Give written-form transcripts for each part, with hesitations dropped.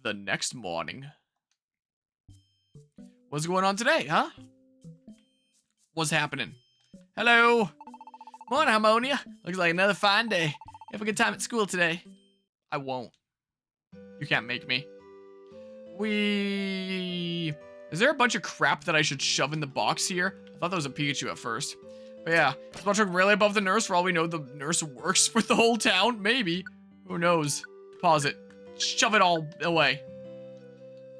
the next morning. What's going on today, huh? What's happening? Hello. Morning, Harmonia. Looks like another fine day. Have a good time at school today. I won't. You can't make me. Is there a bunch of crap that I should shove in the box here? I thought that was a Pikachu at first. But yeah, is Splutchuk really above the nurse? For all we know, the nurse works with the whole town. Maybe. Who knows? Pause it. Shove it all away.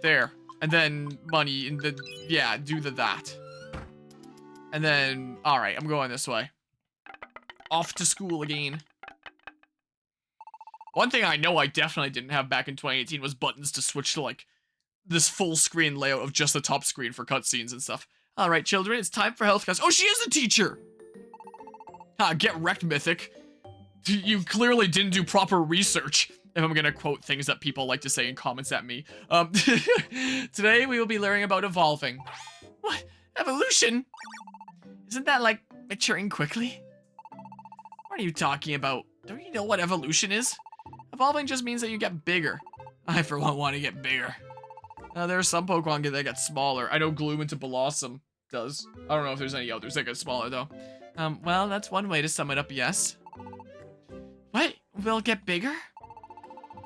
There. And then money in the... Yeah, do that. And then... Alright, I'm going this way. Off to school again. One thing I know I definitely didn't have back in 2018 was buttons to switch to, like, this full screen layout of just the top screen for cutscenes and stuff. Alright, children, it's time for health class. Oh, she is a teacher! Get wrecked, Mythic. You clearly didn't do proper research, if I'm gonna quote things that people like to say in comments at me. Today we will be learning about evolving. What? Evolution? Isn't that like maturing quickly? What are you talking about? Don't you know what evolution is? Evolving just means that you get bigger. I, for one, want to get bigger. There are some Pokemon that get smaller. I know Gloom into Blossom does. I don't know if there's any others that get smaller, though. Well, that's one way to sum it up, yes. What? Will it get bigger?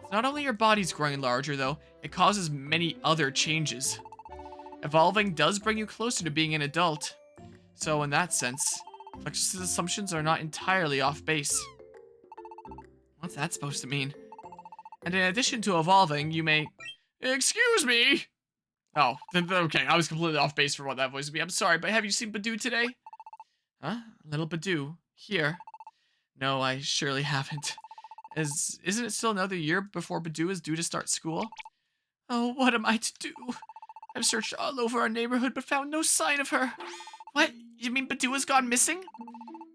It's not only your body's growing larger, though. It causes many other changes. Evolving does bring you closer to being an adult. So, in that sense, Plexus's assumptions are not entirely off base. What's that supposed to mean? And in addition to evolving, you may... Excuse me! Oh, okay, I was completely off base for what that voice would be. I'm sorry, but have you seen Badoo today? Huh? Little Badoo? Here? No, I surely haven't. Isn't it still another year before Badoo is due to start school? Oh, what am I to do? I've searched all over our neighborhood but found no sign of her. What? You mean Badoo has gone missing?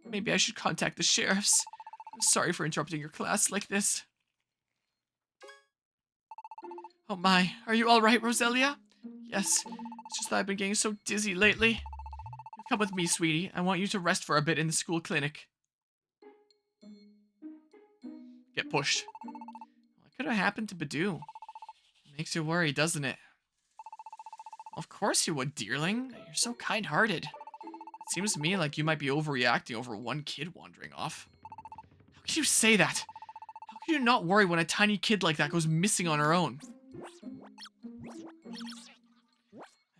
Maybe I should contact the sheriffs. I'm sorry for interrupting your class like this. Oh my, are you alright, Roselia? Yes, it's just that I've been getting so dizzy lately. Come with me, sweetie. I want you to rest for a bit in the school clinic. Get pushed. What could have happened to Badoo? Makes you worry, doesn't it? Of course you would, dearling. You're so kind-hearted. It seems to me like you might be overreacting over one kid wandering off. How could you say that? How could you not worry when a tiny kid like that goes missing on her own?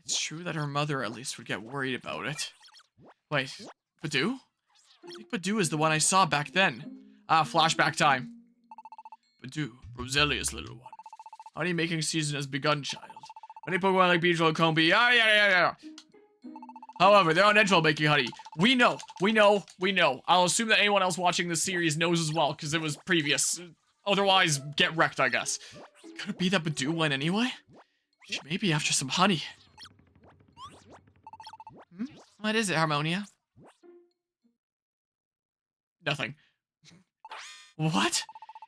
It's true that her mother at least would get worried about it. Wait, Badoo? I think Badoo is the one I saw back then. Flashback time. Badoo, Roselia's little one. Honey making season has begun, child. Many Pokemon like Beedrill and Combi. Yeah. However, they're on edge while making honey. We know. I'll assume that anyone else watching this series knows as well, because it was previous. Otherwise, get wrecked, I guess. Could it be that Badoo went anyway? She may be after some honey. What is it, Harmonia? Nothing. What?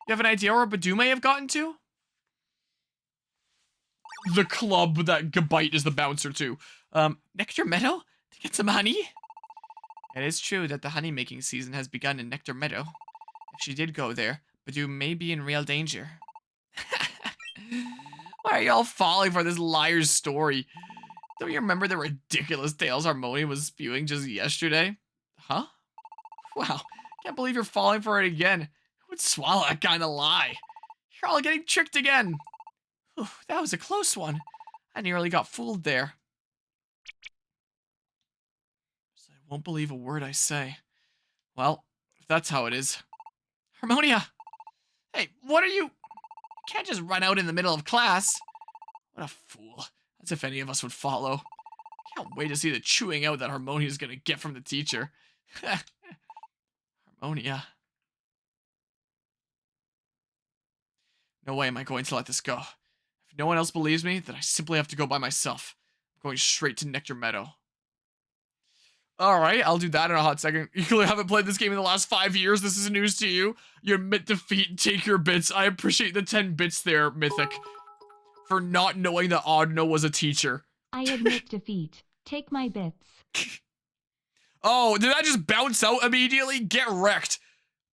You have an idea where Badoo may have gotten to? The club that Gabite is the bouncer to. Nectar Meadow? To get some honey? It is true that the honey-making season has begun in Nectar Meadow. If she did go there, Badoo may be in real danger. Why are y'all falling for this liar's story? Don't you remember the ridiculous tales Harmonia was spewing just yesterday? Huh? Wow, can't believe you're falling for it again. Who would swallow that kind of lie? You're all getting tricked again. Whew, that was a close one. I nearly got fooled there. So I won't believe a word I say. Well, if that's how it is. Harmonia! Hey, what are you... You can't just run out in the middle of class. What a fool. As if any of us would follow. Can't wait to see the chewing out that Harmonia's gonna get from the teacher. Harmonia. No way am I going to let this go. If no one else believes me, then I simply have to go by myself. I'm going straight to Nectar Meadow. Alright, I'll do that in a hot second. You clearly haven't played this game in the last 5 years. This is news to you. You admit defeat, take your bits. I appreciate the 10 bits there, Mythic. For not knowing that Audino was a teacher. I admit defeat. Take my bits. Oh, did that just bounce out immediately? Get wrecked.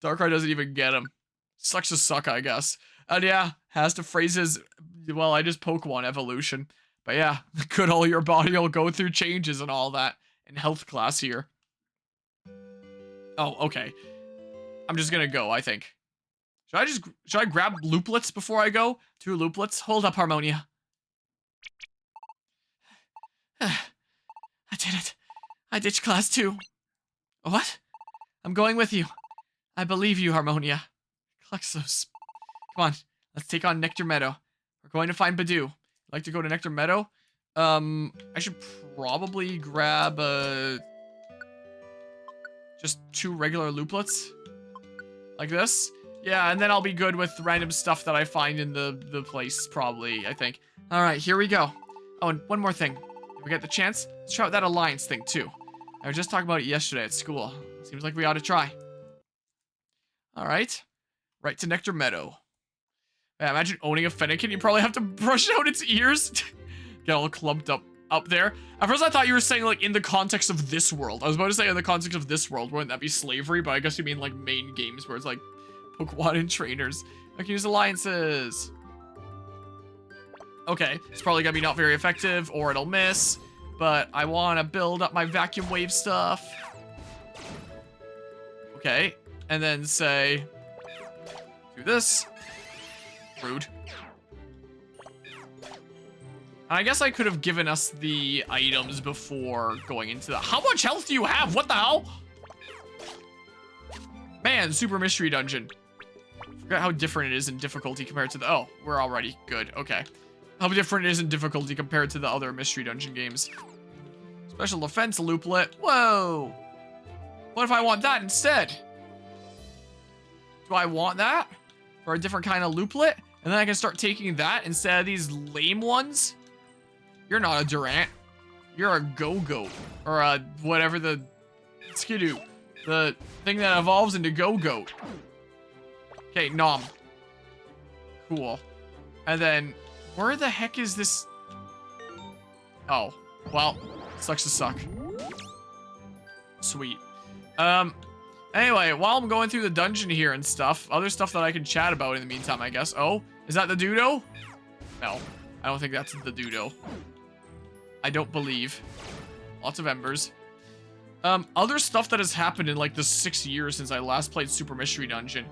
Darkrai doesn't even get him. Sucks to suck, I guess. And yeah, has to phrase his well, I just Pokemon evolution. But yeah, good old your body will go through changes and all that in health class here. Oh, okay. I'm just gonna go, I think. Should I grab Looplets before I go? 2 Looplets? Hold up, Harmonia. I did it. I ditched class 2. What? I'm going with you. I believe you, Harmonia. Klexos. Come on, let's take on Nectar Meadow. We're going to find Badoo. Like to go to Nectar Meadow? I should probably grab, just 2 regular Looplets. Like this. Yeah, and then I'll be good with random stuff that I find in the place, probably, I think. Alright, here we go. Oh, and one more thing. If we get the chance, let's try out that alliance thing, too. I was just talking about it yesterday at school. Seems like we ought to try. Alright. Right to Nectar Meadow. Yeah, imagine owning a Fennekin. You probably have to brush out its ears. Get all clumped up there. At first I thought you were saying, like, in the context of this world. I was about to say in the context of this world. Wouldn't that be slavery? But I guess you mean, like, main games where it's, like, Pokemon and trainers. I can use alliances. Okay, it's probably gonna be not very effective, or it'll miss. But I want to build up my vacuum wave stuff. Okay, and then say, do this. Rude. And I guess I could have given us the items before going into the. How much health do you have? What the hell? Man, Super Mystery Dungeon. Forgot how different it is in difficulty compared to the. Oh, we're already good. Okay. How different it is in difficulty compared to the other Mystery Dungeon games. Special defense looplet. Whoa. What if I want that instead? Do I want that? For a different kind of looplet? And then I can start taking that instead of these lame ones? You're not a Durant. You're a Go-Go. Or a whatever the Skidoo. The thing that evolves into Go-Goat. Okay, Nom. Cool. And then, where the heck is this? Oh, well, sucks to suck. Sweet. Anyway, while I'm going through the dungeon here and stuff, other stuff that I can chat about in the meantime, I guess. Oh, is that the Dudo? No, I don't think that's the Dudo. I don't believe. Lots of embers. Other stuff that has happened in like the 6 years since I last played Super Mystery Dungeon.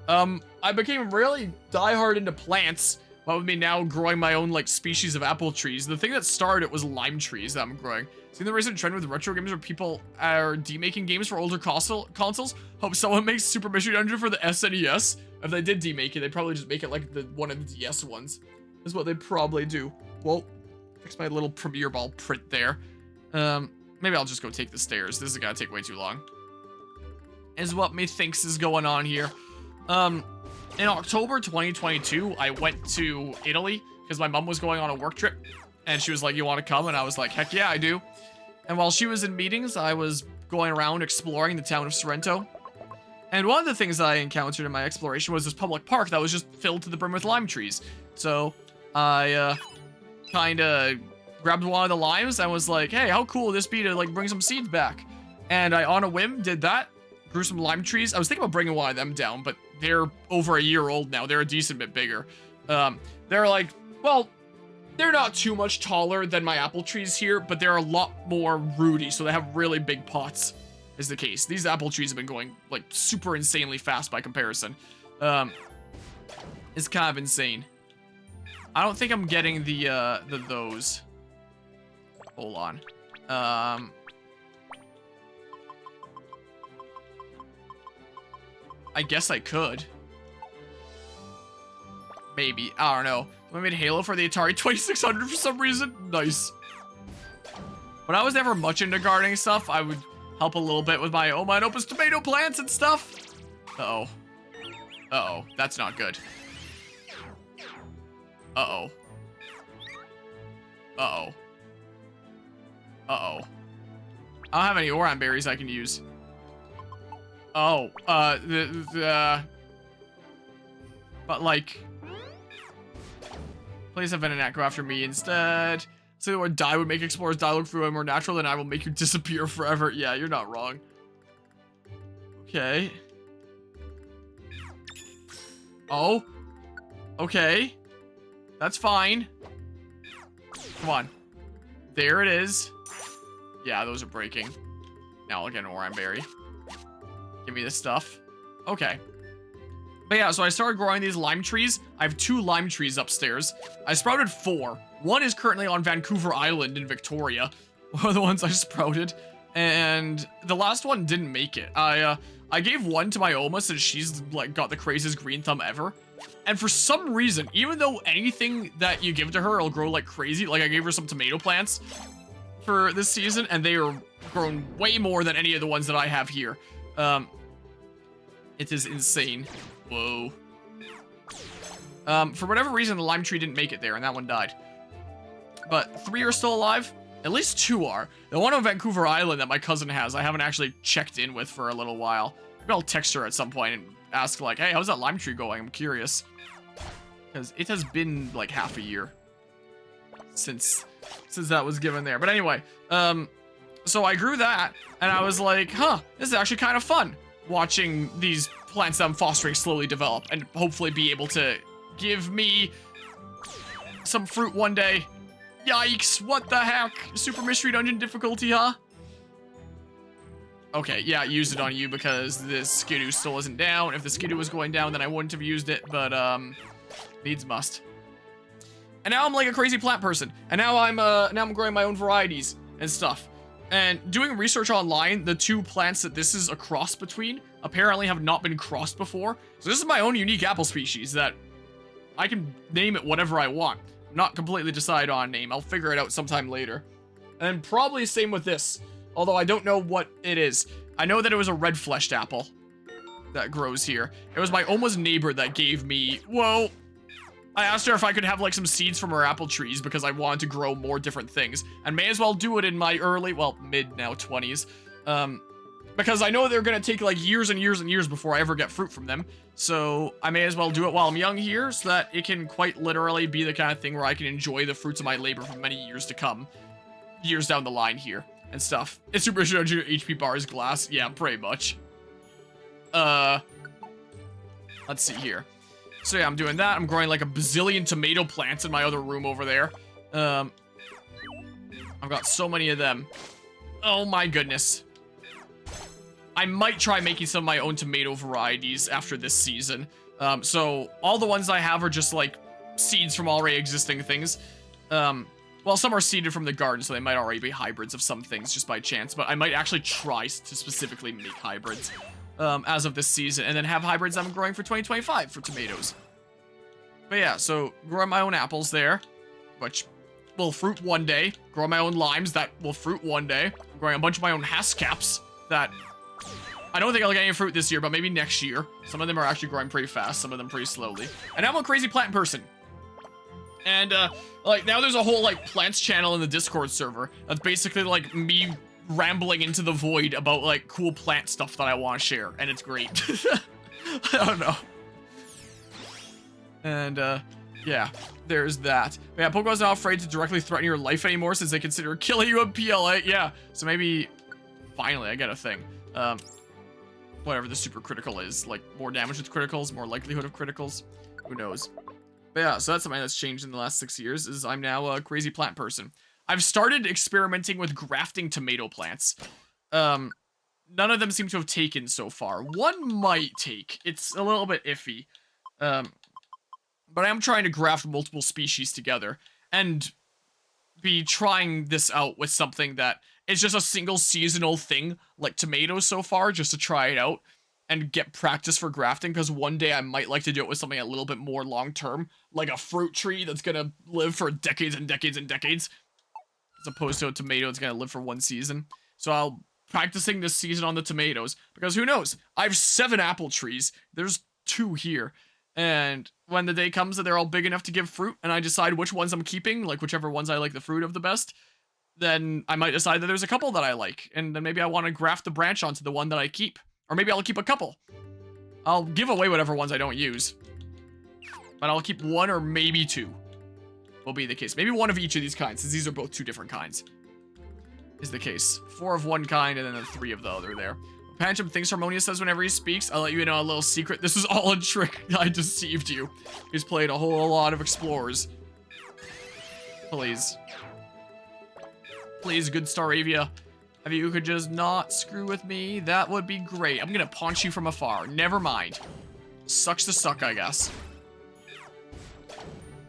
I became really diehard into plants. What with me now growing my own like species of apple trees. The thing that started it was lime trees that I'm growing. Seen the recent trend with retro games where people are demaking games for older consoles? Hope someone makes Super Mystery Dungeon for the SNES. If they did demake it, they'd probably just make it like one of the DS ones. Is what they'd probably do. Well, fix my little Premier Ball print there. Maybe I'll just go take the stairs. This is gonna take way too long. Is what me thinks is going on here. In October 2022, I went to Italy because my mom was going on a work trip. And she was like, you want to come? And I was like, heck yeah, I do. And while she was in meetings, I was going around exploring the town of Sorrento. And one of the things that I encountered in my exploration was this public park that was just filled to the brim with lime trees. So I kind of grabbed one of the limes and was like, hey, how cool would this be to like bring some seeds back? And I, on a whim, did that. Grew some lime trees. I was thinking about bringing one of them down, but they're over a year old now. They're a decent bit bigger. They're like, well, they're not too much taller than my apple trees here, but they're a lot more rooty, so they have really big pots, is the case. These apple trees have been going, like, super insanely fast by comparison. It's kind of insane. I don't think I'm getting those. Hold on. I guess I could. Maybe. I don't know. I made Halo for the Atari 2600 for some reason. Nice. When I was never much into gardening stuff, I would help a little bit with my Oh Mine Opus tomato plants and stuff. Uh-oh. Uh-oh. That's not good. Uh-oh. Uh-oh. Uh-oh. I don't have any Oran berries I can use. Oh, but like, please have Venenac go after me instead. Say the word die would make explorers die look through more natural, then I will make you disappear forever. Yeah, you're not wrong. Okay. Oh. Okay. That's fine. Come on. There it is. Yeah, those are breaking. Now I'll get an Oranberry. Give me this stuff. Okay. But yeah, so I started growing these lime trees. I have 2 lime trees upstairs. I sprouted 4. One is currently on Vancouver Island in Victoria. One of the ones I sprouted. And the last one didn't make it. I gave one to my Oma since she's like got the craziest green thumb ever. And for some reason, even though anything that you give to her will grow like crazy, like I gave her some tomato plants for this season, and they are grown way more than any of the ones that I have here. It is insane. Whoa. For whatever reason, the lime tree didn't make it there, and that one died. But 3 are still alive. At least 2 are. The one on Vancouver Island that my cousin has, I haven't actually checked in with for a little while. Maybe I'll text her at some point and ask, like, hey, how's that lime tree going? I'm curious. Because it has been, like, half a year since that was given there. But anyway, so I grew that, and I was like, huh, this is actually kind of fun. Watching these plants that I'm fostering slowly develop and hopefully be able to give me some fruit one day. Yikes, what the heck? Super Mystery Dungeon difficulty, huh? Okay, yeah, I used it on you because this Skidoo still isn't down. If the Skidoo was going down, then I wouldn't have used it, but, needs must. And now I'm like a crazy plant person. And now I'm growing my own varieties and stuff. And doing research online, the 2 plants that this is a cross between apparently have not been crossed before. So this is my own unique apple species that I can name it whatever I want. Not completely decide on name. I'll figure it out sometime later. And probably same with this, although I don't know what it is. I know that it was a red-fleshed apple that grows here. It was my Oma's neighbor that gave me, whoa. I asked her if I could have like some seeds from her apple trees because I wanted to grow more different things, and may as well do it in my early, well, mid now 20s. Because I know they're gonna take like years and years and years before I ever get fruit from them. So I may as well do it while I'm young here so that it can quite literally be the kind of thing where I can enjoy the fruits of my labor for many years to come. Years down the line here and stuff. It's Super HP bar is glass. Yeah, pretty much. Let's see here. So yeah, I'm doing that. I'm growing like a bazillion tomato plants in my other room over there. I've got so many of them. Oh my goodness. I might try making some of my own tomato varieties after this season. So all the ones I have are just like seeds from already existing things. Well, some are seeded from the garden, so they might already be hybrids of some things just by chance, but I might actually try to specifically make hybrids as of this season, and then have hybrids I'm growing for 2025 for tomatoes. But yeah, so growing my own apples there, which will fruit one day. Growing my own limes that will fruit one day. I'm growing a bunch of my own Haskaps that I don't think I'll get any fruit this year, but maybe next year. Some of them are actually growing pretty fast, some of them pretty slowly. And I'm a crazy plant person. And, like, now there's a whole, like, plants channel in the Discord server. That's basically, like, me rambling into the void about, like, cool plant stuff that I want to share. And it's great. I don't know. And, yeah, there's that. But yeah, Pokemon's not afraid to directly threaten your life anymore since they consider killing you a PLA. Yeah, so maybe, finally, I get a thing. Whatever the super critical is. Like, more damage with criticals, more likelihood of criticals. Who knows? But yeah, so that's something that's changed in the last 6 years, is I'm now a crazy plant person. I've started experimenting with grafting tomato plants. None of them seem to have taken so far. One might take. It's a little bit iffy. But I am trying to graft multiple species together and be trying this out with something that is just a single seasonal thing, like tomatoes so far, just to try it out and get practice for grafting, because one day I might like to do it with something a little bit more long-term, like a fruit tree that's gonna live for decades and decades and decades, as opposed to a tomato that's gonna live for one season. So I'll practicing this season on the tomatoes, because who knows? I have 7 apple trees. There's 2 here. And when the day comes that they're all big enough to give fruit, and I decide which ones I'm keeping, like whichever ones I like the fruit of the best, then I might decide that there's a couple that I like, and then maybe I want to graft the branch onto the one that I keep. Or maybe I'll keep a couple. I'll give away whatever ones I don't use. But I'll keep 1 or maybe 2. Will be the case. Maybe 1 of each of these kinds, since these are both 2 different kinds. Is the case. 4 of one kind, and then 3 of the other there. Pancham thinks Harmonia says whenever he speaks. I'll let you in on a little secret. This was all a trick. I deceived you. He's played a whole lot of Explorers. Please. Please, good Staravia. If you could just not screw with me, that would be great. I'm gonna punch you from afar. Never mind. Sucks to suck, I guess.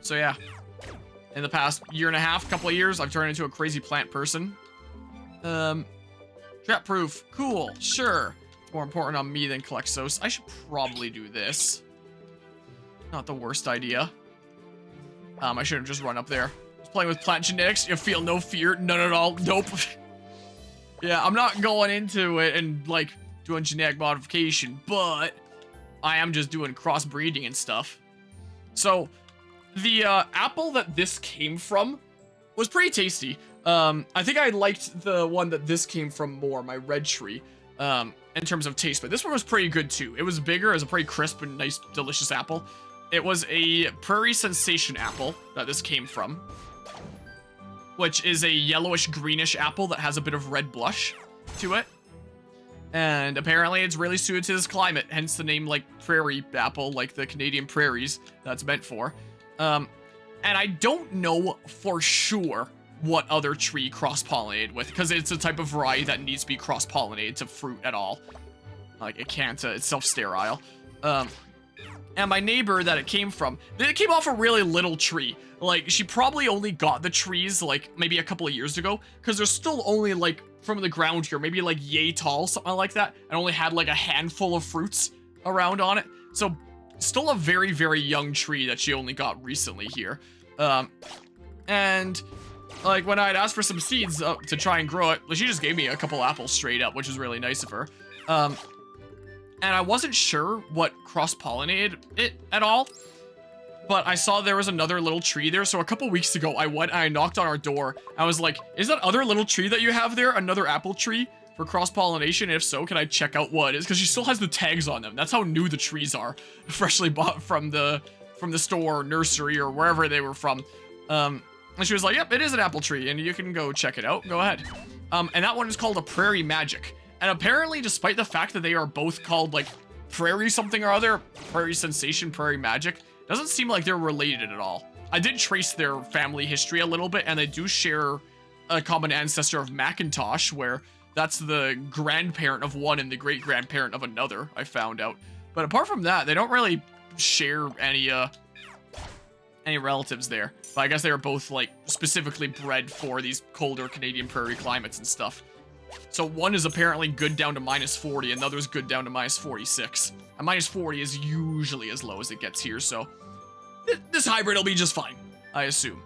So yeah. In the past year and a half, couple of years, I've turned into a crazy plant person. Trap proof. Cool. Sure. It's more important on me than Colexos. I should probably do this. Not the worst idea. I should have just run up there. Just playing with plant genetics. You feel no fear. None at all. Nope. Yeah, I'm not going into it and, like, doing genetic modification, but I am just doing crossbreeding and stuff. So, the apple that this came from was pretty tasty. I think I liked the one that this came from more, my red tree, in terms of taste, but this one was pretty good too. It was bigger, it was a pretty crisp and nice, delicious apple. It was a Prairie Sensation apple that this came from, which is a yellowish-greenish apple that has a bit of red blush to it. And apparently it's really suited to this climate, hence the name, like, prairie apple, like the Canadian prairies that's meant for. And I don't know for sure what other tree cross-pollinated with, because it's a type of variety that needs to be cross-pollinated to fruit at all. Like, it can't, it's self-sterile. And my neighbor that it came from, it came off a really little tree. Like, she probably only got the trees, like, maybe a couple of years ago, because they're still only, like, from the ground here, maybe, like, yay tall, something like that, and only had, like, a handful of fruits around on it. So, still a very, very young tree that she only got recently here. And, like, when I'd asked for some seeds to try and grow it, she just gave me a couple apples straight up, which was really nice of her. And I wasn't sure what cross-pollinated it at all, but I saw there was another little tree there, so a couple weeks ago, I went and I knocked on our door. I was like, is that other little tree that you have there another apple tree for cross-pollination? If so, can I check out what it is? Because she still has the tags on them. That's how new the trees are, freshly bought from the store or nursery or wherever they were from. And she was like, yep, it is an apple tree, and you can go check it out. Go ahead. And that one is called a Prairie Magic. And apparently, despite the fact that they are both called, like, Prairie something or other, Prairie Sensation, Prairie Magic, doesn't seem like they're related at all. I did trace their family history a little bit, and they do share a common ancestor of Macintosh, where that's the grandparent of one and the great-grandparent of another, I found out. But apart from that, they don't really share any relatives there. But I guess they were both, like, specifically bred for these colder Canadian prairie climates and stuff. So one is apparently good down to -40, and the other is good down to -46. And -40 is usually as low as it gets here, so this hybrid will be just fine, I assume.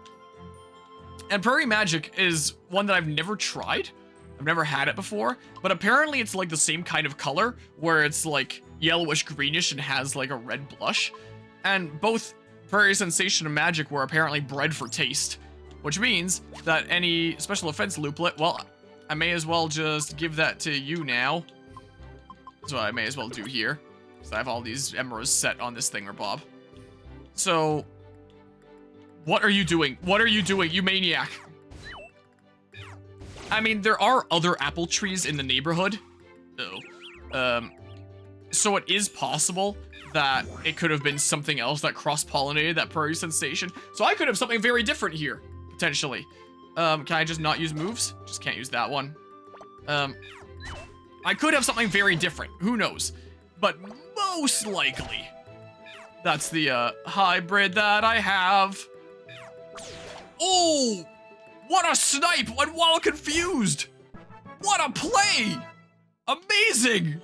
And Prairie Magic is one that I've never tried. I've never had it before, but apparently it's like the same kind of color, where it's like yellowish greenish and has like a red blush. And both Prairie Sensation and Magic were apparently bred for taste, which means that any special offense looplet, well, I may as well just give that to you now. That's what I may as well do here, because I have all these emeralds set on this thingamabob. So, what are you doing? What are you doing, you maniac? I mean, there are other apple trees in the neighborhood. So it is possible that it could have been something else that cross-pollinated that Prairie Sensation. So I could have something very different here, potentially. Can I just not use moves? Just can't use that one. I could have something very different. Who knows? But most likely, that's the hybrid that I have. Oh! What a snipe! I'm well confused! What a play! Amazing!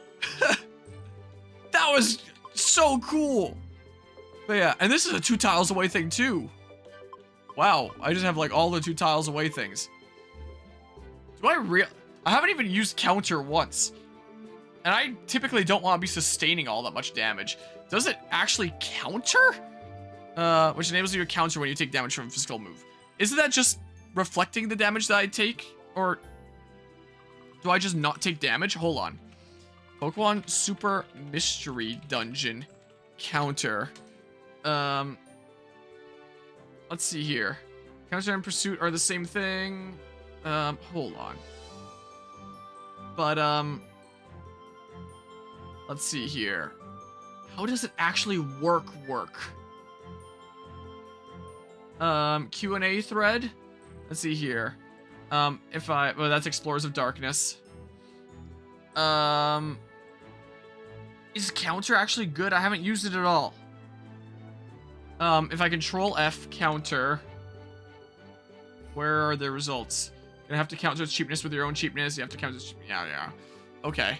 That was so cool! But yeah, and this is a 2 tiles away thing too. Wow, I just have like all the 2 tiles away things. Do I haven't even used counter once. And I typically don't want to be sustaining all that much damage. Does it actually counter? Which enables you to counter when you take damage from a physical move. Isn't that just reflecting the damage that I take? Or do I just not take damage? Hold on. Pokemon Super Mystery Dungeon counter. Let's see here. Counter and Pursuit are the same thing. Hold on. But, let's see here. How does it actually work? Q&A thread. Let's see here. Well, that's Explorers of Darkness. Is counter actually good? I haven't used it at all. If I control F, counter. Where are the results? Gonna have to counter its cheapness with your own cheapness. You have to counter its, yeah. Okay.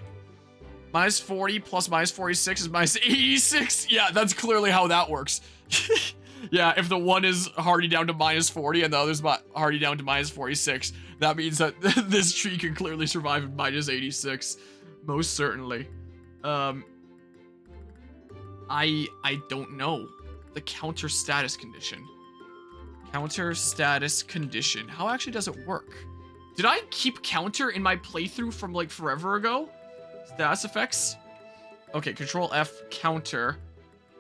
Minus 40 plus minus 46 is minus 86. Yeah, that's clearly how that works. Yeah, if the one is hardy down to minus 40 and the other's hardy down to minus 46, that means that this tree can clearly survive at minus 86. Most certainly. I don't know. The counter status condition. Counter status condition. How actually does it work? Did I keep counter in my playthrough from like forever ago? Status effects. Okay, control F, counter.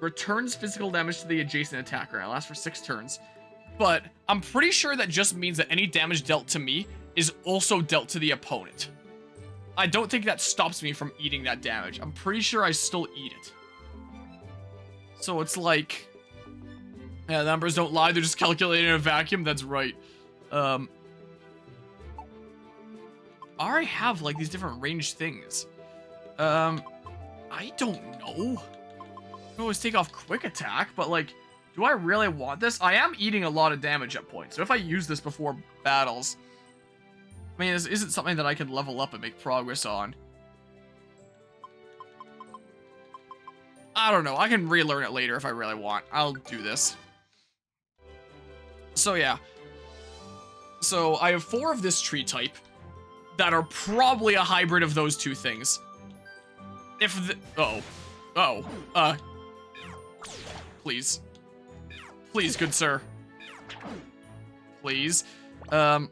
Returns physical damage to the adjacent attacker. It lasts for 6 turns. But I'm pretty sure that just means that any damage dealt to me is also dealt to the opponent. I don't think that stops me from eating that damage. I'm pretty sure I still eat it. So it's like... yeah, the numbers don't lie. They're just calculated in a vacuum. That's right. I already have like these different ranged things. I don't know. I always take off quick attack, but like, do I really want this? I am eating a lot of damage at points, so if I use this before battles, I mean, this isn't something that I can level up and make progress on. I don't know. I can relearn it later if I really want. I'll do this. So yeah. So I have 4 of this tree type that are probably a hybrid of those 2 things. If the... please. Please, good sir. Please. Again,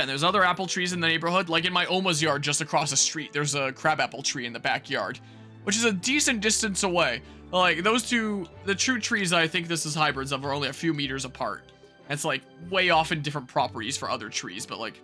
there's other apple trees in the neighborhood. Like in my Oma's yard just across the street, there's a crabapple tree in the backyard, which is a decent distance away. Like, those two, the true trees I think this is hybrids of are only a few meters apart. It's like way off in different properties for other trees, but like,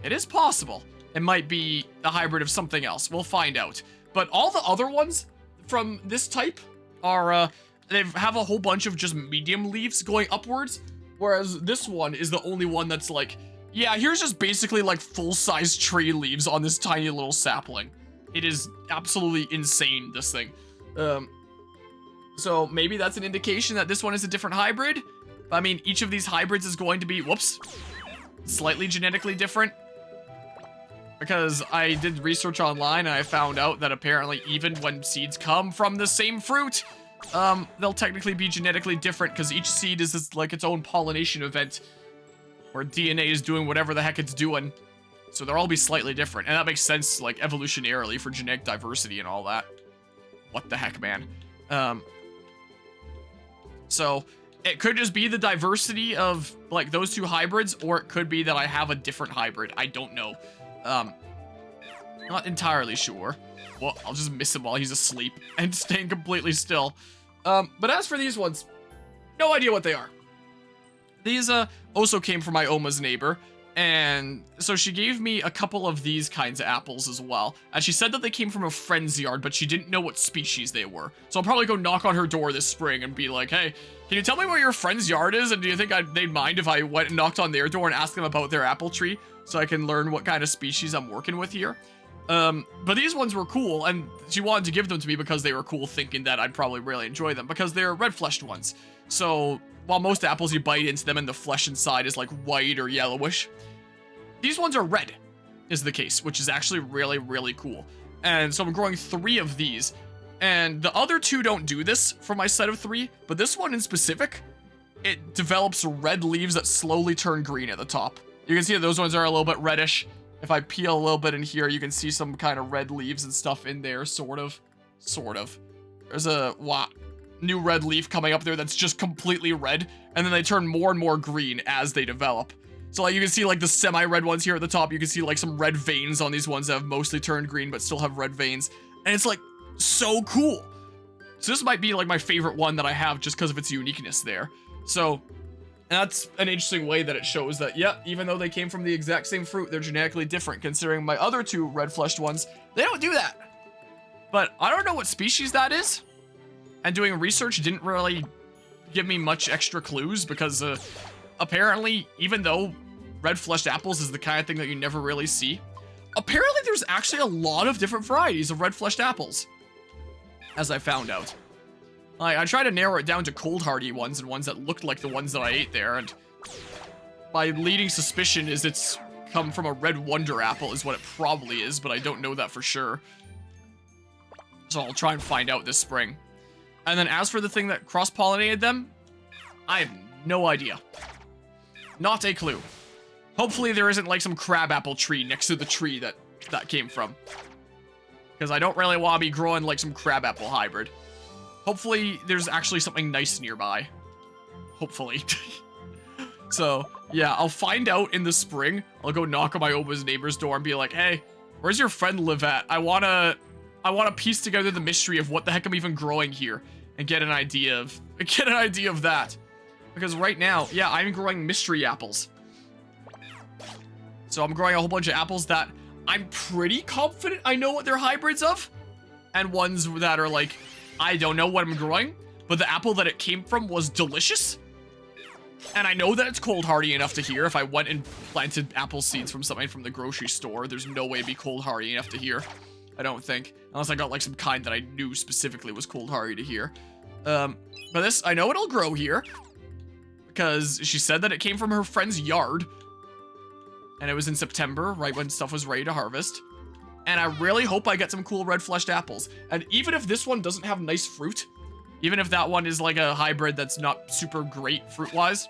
it is possible. It might be a hybrid of something else. We'll find out. But all the other ones from this type are, they have a whole bunch of just medium leaves going upwards, whereas this one is the only one that's like, yeah, here's just basically like full-size tree leaves on this tiny little sapling. It is absolutely insane, this thing. So maybe that's an indication that this one is a different hybrid. I mean, each of these hybrids is going to be, whoops, slightly genetically different. Because I did research online and I found out that apparently even when seeds come from the same fruit, they'll technically be genetically different because each seed is like its own pollination event where DNA is doing whatever the heck it's doing. So they'll all be slightly different. And that makes sense, like, evolutionarily for genetic diversity and all that. What the heck, man? So it could just be the diversity of, like, those 2 hybrids, or it could be that I have a different hybrid. I don't know. Not entirely sure. Well, I'll just miss him while he's asleep and staying completely still. But as for these ones, no idea what they are. These, also came from my Oma's neighbor, and so she gave me a couple of these kinds of apples as well. And she said that they came from a friend's yard, but she didn't know what species they were. So I'll probably go knock on her door this spring and be like, hey, can you tell me where your friend's yard is? And do you think they'd mind if I went and knocked on their door and asked them about their apple tree so I can learn what kind of species I'm working with here? But these ones were cool, and she wanted to give them to me because they were cool, thinking that I'd probably really enjoy them, because they're red-fleshed ones. So, while most apples you bite into them and the flesh inside is like white or yellowish, these ones are red, is the case, which is actually really, really cool. And so I'm growing 3 of these, and the other 2 don't do this for my set of 3, but this one in specific, it develops red leaves that slowly turn green at the top. You can see that those ones are a little bit reddish. If I peel a little bit in here, you can see some kind of red leaves and stuff in there, sort of. There's a new red leaf coming up there that's just completely red, and then they turn more and more green as they develop. So like you can see like the semi-red ones here at the top, you can see like some red veins on these ones that have mostly turned green but still have red veins, and it's like so cool. So this might be like my favorite one that I have just because of its uniqueness there. So that's an interesting way that it shows that, yeah, even though they came from the exact same fruit, they're genetically different, considering my other 2 red-fleshed ones, they don't do that. But I don't know what species that is, and doing research didn't really give me much extra clues because apparently, even though red fleshed apples is the kind of thing that you never really see, apparently there's actually a lot of different varieties of red fleshed apples, as I found out. I tried to narrow it down to cold hardy ones and ones that looked like the ones that I ate there, and my leading suspicion is it's come from a red wonder apple is what it probably is, but I don't know that for sure. So I'll try and find out this spring. And then as for the thing that cross-pollinated them, I have no idea. Not a clue. Hopefully there isn't like some crabapple tree next to the tree that came from. Because I don't really want to be growing like some crabapple hybrid. Hopefully there's actually something nice nearby. Hopefully. So, yeah, I'll find out in the spring. I'll go knock on my Oba's neighbor's door and be like, hey, where's your friend live at? I wanna piece together the mystery of what the heck I'm even growing here and get an idea of that. Because right now, yeah, I'm growing mystery apples. So I'm growing a whole bunch of apples that I'm pretty confident I know what they're hybrids of. And ones that are like, I don't know what I'm growing, but the apple that it came from was delicious. And I know that it's cold hardy enough to hear. If I went and planted apple seeds from something from the grocery store, there's no way it'd be cold hardy enough to hear. I don't think. Unless I got like some kind that I knew specifically was cold hardy to hear. But this, I know it'll grow here. Because she said that it came from her friend's yard. And it was in September, right when stuff was ready to harvest. And I really hope I get some cool red fleshed apples. And even if this one doesn't have nice fruit, even if that one is like a hybrid that's not super great fruit-wise,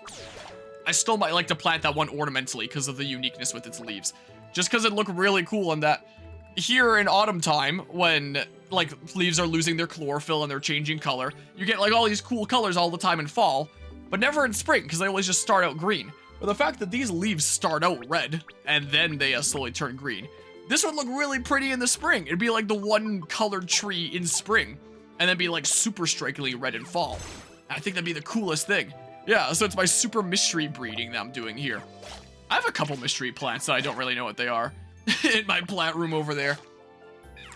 I still might like to plant that one ornamentally because of the uniqueness with its leaves. Just because it look really cool in that here in autumn time, when like leaves are losing their chlorophyll and they're changing color, you get like all these cool colors all the time in fall, but never in spring because they always just start out green. But the fact that these leaves start out red and then they slowly turn green, this would look really pretty in the spring. It'd be like the one colored tree in spring and then be like super strikingly red in fall. I think that'd be the coolest thing. Yeah, so it's my super mystery breeding that I'm doing here. I have a couple mystery plants that I don't really know what they are in my plant room over there.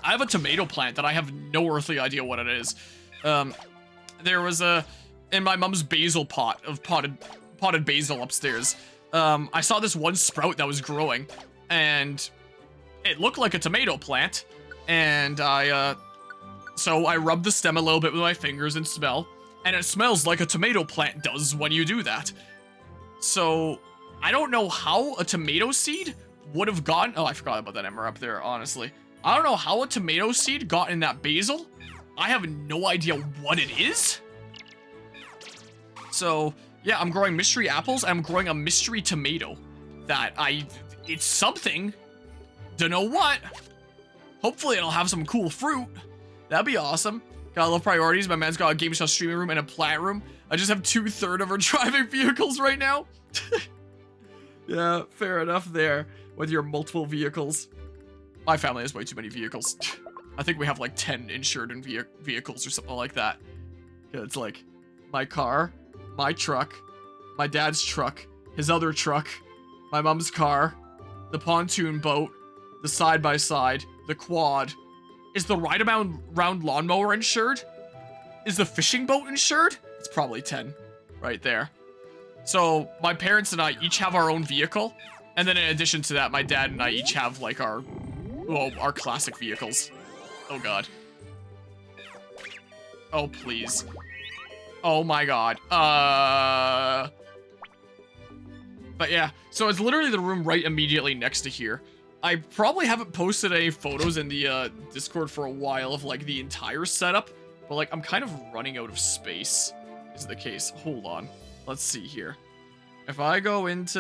I have a tomato plant that I have no earthly idea what it is. There was in my mom's basil pot of potted basil upstairs. I saw this one sprout that was growing and it looked like a tomato plant. And so I rubbed the stem a little bit with my fingers and smell, and it smells like a tomato plant does when you do that. So I don't know how a tomato seed would have gotten, oh, I forgot about that emmer up there, honestly. I don't know how a tomato seed got in that basil. I have no idea what it is. So yeah, I'm growing mystery apples. I'm growing a mystery tomato that it's something. Don't know what. Hopefully it'll have some cool fruit. That'd be awesome. Got a little priorities. My man's got a game show streaming room and a plant room. I just have 2/3 of our driving vehicles right now. Yeah, fair enough there with your multiple vehicles. My family has way too many vehicles. I think we have like 10 insured in vehicles or something like that. Yeah, it's like my car, my truck, my dad's truck, his other truck, my mom's car, the pontoon boat, the side-by-side, the quad. Is the ride-around lawnmower insured? Is the fishing boat insured? It's probably 10 right there. So my parents and I each have our own vehicle. And then in addition to that, my dad and I each have like our classic vehicles. Oh God. Oh, please. Oh my God. But yeah, so it's literally the room right immediately next to here. I probably haven't posted any photos in the Discord for a while of like the entire setup, but like I'm kind of running out of space is the case. Hold on. Let's see here. If I go into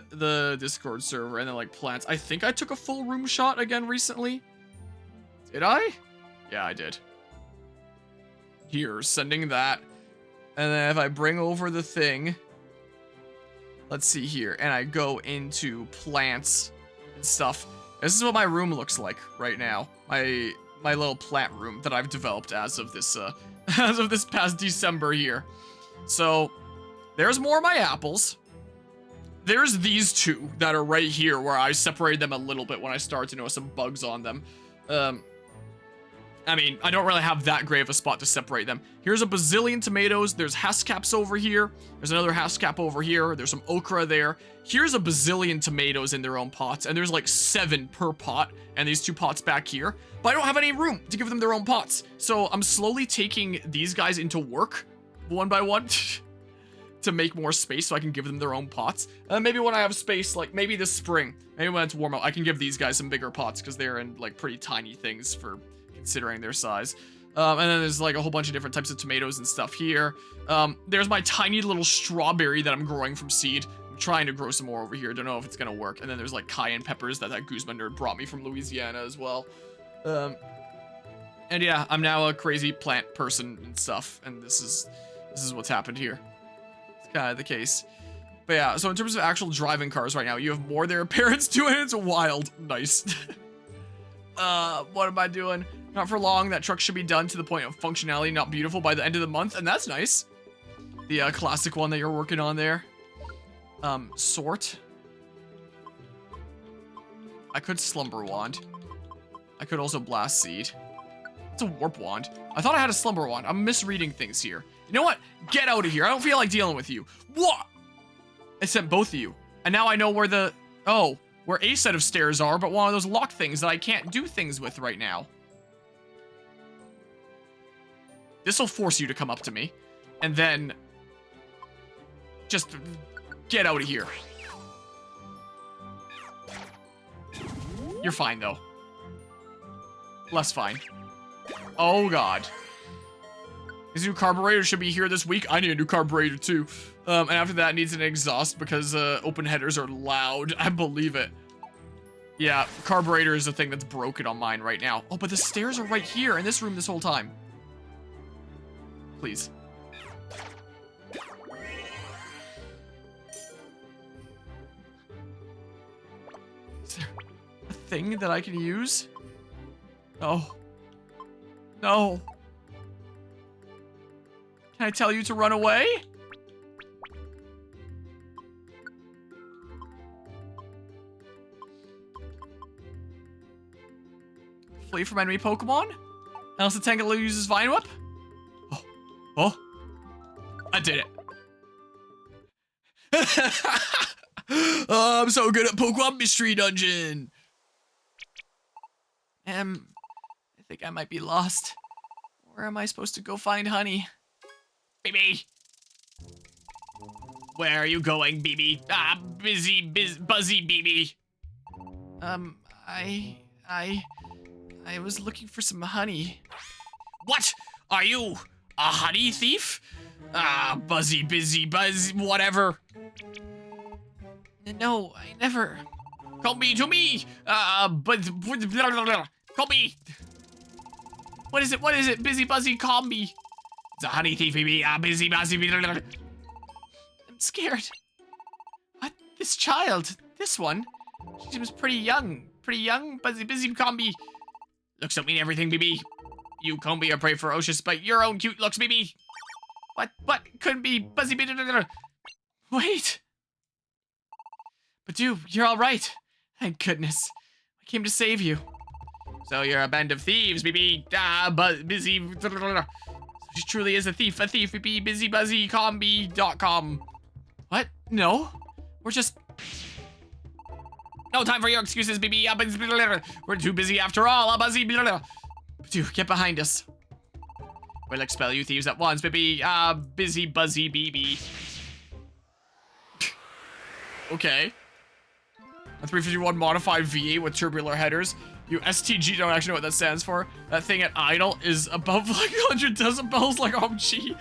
the Discord server and then like plants, I think I took a full room shot again recently. Did I? Yeah, I did. Here, sending that. And then if I bring over the thing, let's see here, and I go into plants and stuff. This is what my room looks like right now. My little plant room that I've developed as of this past December here. So there's more of my apples. There's these two that are right here where I separated them a little bit when I started to notice some bugs on them. And I mean, I don't really have that great of a spot to separate them. Here's a bazillion tomatoes. There's Haskaps over here. There's another Haskap over here. There's some okra there. Here's a bazillion tomatoes in their own pots, and there's like 7 per pot, and these 2 pots back here. But I don't have any room to give them their own pots. So I'm slowly taking these guys into work, one by one, to make more space so I can give them their own pots. Maybe when I have space, like maybe this spring, maybe when it's warm out, I can give these guys some bigger pots because they're in like pretty tiny things for considering their size. And then there's like a whole bunch of different types of tomatoes and stuff here. There's my tiny little strawberry that I'm growing from seed. I'm trying to grow some more over here. Don't know if it's gonna work. And then there's like cayenne peppers that Guzman nerd brought me from Louisiana as well. And yeah, I'm now a crazy plant person and stuff. And this is what's happened here. It's kind of the case. But yeah, so in terms of actual driving cars right now, you have more their appearance to it. It's wild. Nice. What am I doing? Not for long. That truck should be done to the point of functionality, not beautiful, by the end of the month, and that's nice. The classic one that you're working on there. Sort. I could Slumber Wand. I could also Blast Seed. It's a Warp Wand. I thought I had a Slumber Wand. I'm misreading things here. You know what? Get out of here. I don't feel like dealing with you. What? I sent both of you. And now I know where the... Oh, where a set of stairs are, but one of those lock things that I can't do things with right now. This will force you to come up to me. And then... just get out of here. You're fine, though. Less fine. Oh, God. His new carburetor should be here this week. I need a new carburetor, too. And after that, it needs an exhaust because open headers are loud. I believe it. Yeah, carburetor is the thing that's broken on mine right now. Oh, but the stairs are right here in this room this whole time. Please. Is there a thing that I can use? No. No. Can I tell you to run away? Flee from enemy Pokemon? Unless the Tangela uses Vine Whip? Oh. Oh. I did it. Oh, I'm so good at Pokemon Mystery Dungeon. I think I might be lost. Where am I supposed to go find honey? BB! Where are you going, BB? Ah, buzzy BB. I was looking for some honey. What? Are you a honey thief? Ah, buzzy, whatever. No, I never. Come me to me. Call me. What is it? What is it? Busy buzzy, call me. It's a honey thief, baby. Ah, busy buzzy. I'm scared. What? This child? This one? She seems pretty young. Pretty young. Busy combi. Looks don't mean everything, baby. You combi are pretty ferocious, but your own cute looks, baby. What? Couldn't be buzzy. Wait. But dude, you're all right. Thank goodness. I came to save you. So you're a band of thieves, baby. Ah, busy. She truly is a thief, baby. BusyBuzzyCombi.com. What? No. We're just... No time for your excuses, baby. We're too busy after all. Buzzy. Dude, get behind us. We'll expel you thieves at once, baby. Busy buzzy BB. Okay. A 351 modified V8 with tubular headers. You STG don't actually know what that stands for. That thing at idle is above like 100 decibels, like OMG.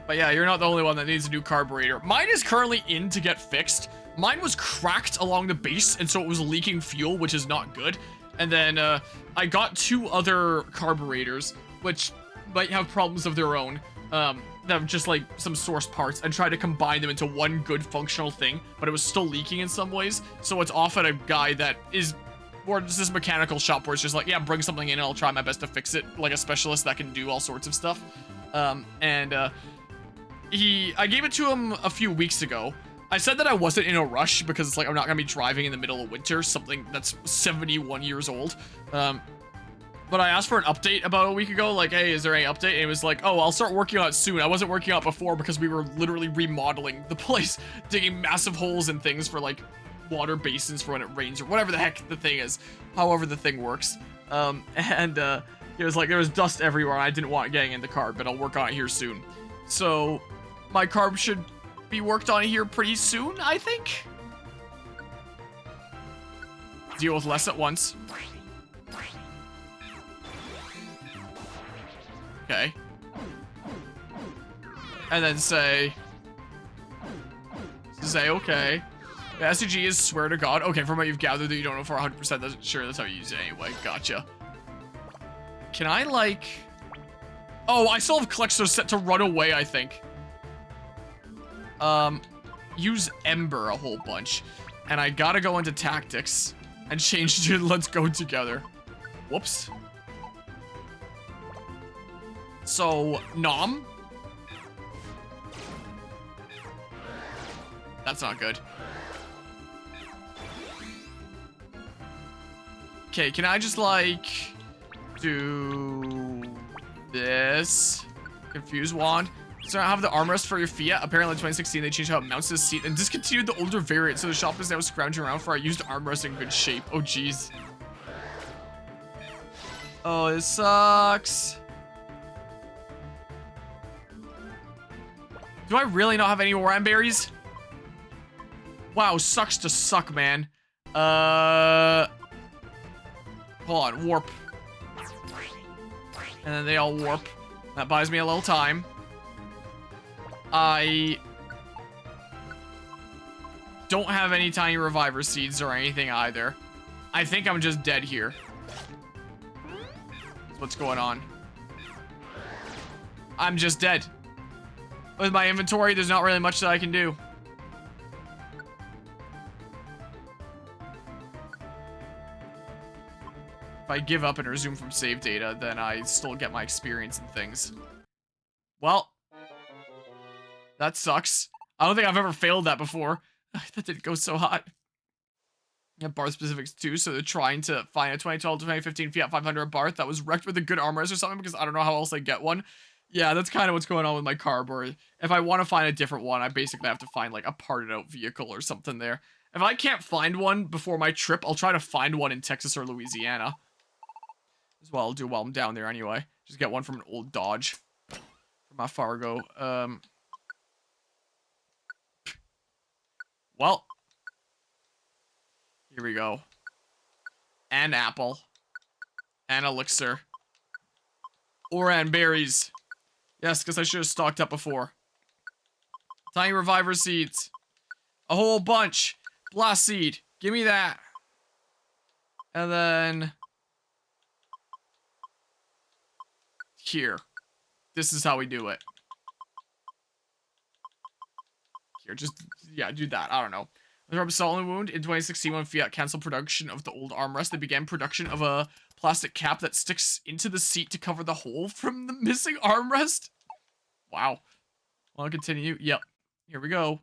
But yeah, you're not the only one that needs a new carburetor. Mine is currently in to get fixed. Mine was cracked along the base, and so it was leaking fuel, which is not good. And then I got 2 other carburetors, which might have problems of their own. That were just like some source parts, and tried to combine them into one good functional thing, but it was still leaking in some ways. So it's off at a guy that is more just this mechanical shop where it's just like, yeah, bring something in and I'll try my best to fix it, like a specialist that can do all sorts of stuff. I gave it to him a few weeks ago, I said that I wasn't in a rush because it's like I'm not gonna be driving in the middle of winter, something that's 71 years old. But I asked for an update about a week ago, like, hey, is there any update? And it was like, oh, I'll start working on it soon. I wasn't working on it before because we were literally remodeling the place, digging massive holes and things for like water basins for when it rains or whatever the heck the thing is, however the thing works. It was like there was dust everywhere and I didn't want it getting in the car, but I'll work on it here soon. So my carb should be worked on here pretty soon, I think. Deal with less at once. Okay. And then say okay. The SCG is swear to God. Okay, from what you've gathered that you don't know for 100%, sure, that's how you use it anyway. Gotcha. Can I, like... Oh, I still have Collector set to run away, I think. Use Ember a whole bunch. And I gotta go into Tactics and change to Let's Go Together. Whoops. So, Nom? That's not good. Okay, can I just, like, do this? Confuse Wand. So I have the armrest for your Fiat. Apparently in 2016, they changed how it mounts the seat and discontinued the older variant, so the shop is now scrounging around for a used armrest in good shape. Oh, jeez. Oh, this sucks. Do I really not have any more berries? Wow, sucks to suck, man. Hold on, warp. And then they all warp. That buys me a little time. I don't have any tiny reviver seeds or anything either. I think I'm just dead here. What's going on? I'm just dead. With my inventory, there's not really much that I can do. If I give up and resume from save data, then I still get my experience and things. Well, that sucks. I don't think I've ever failed that before. That didn't go so hot. Yeah, Barth specifics too, so they're trying to find a 2012 to 2015 Fiat 500 Barth that was wrecked with a good armrest or something because I don't know how else I get one. Yeah, that's kind of what's going on with my carb, or if I want to find a different one, I basically have to find like a parted out vehicle or something there. If I can't find one before my trip, I'll try to find one in Texas or Louisiana. As well, I'll do while I'm down there anyway. Just get one from an old Dodge. From my Fargo. Well. Here we go. And apple. And elixir. Oran berries. Yes, because I should have stocked up before. Tiny reviver seeds. A whole bunch. Blast seed. Give me that. And then... here. This is how we do it. Here, just... yeah, do that. I don't know. The rubber salt wound in 2016 when Fiat canceled production of the old armrest. They began production of a plastic cap that sticks into the seat to cover the hole from the missing armrest. Wow. Want to continue? Yep. Here we go.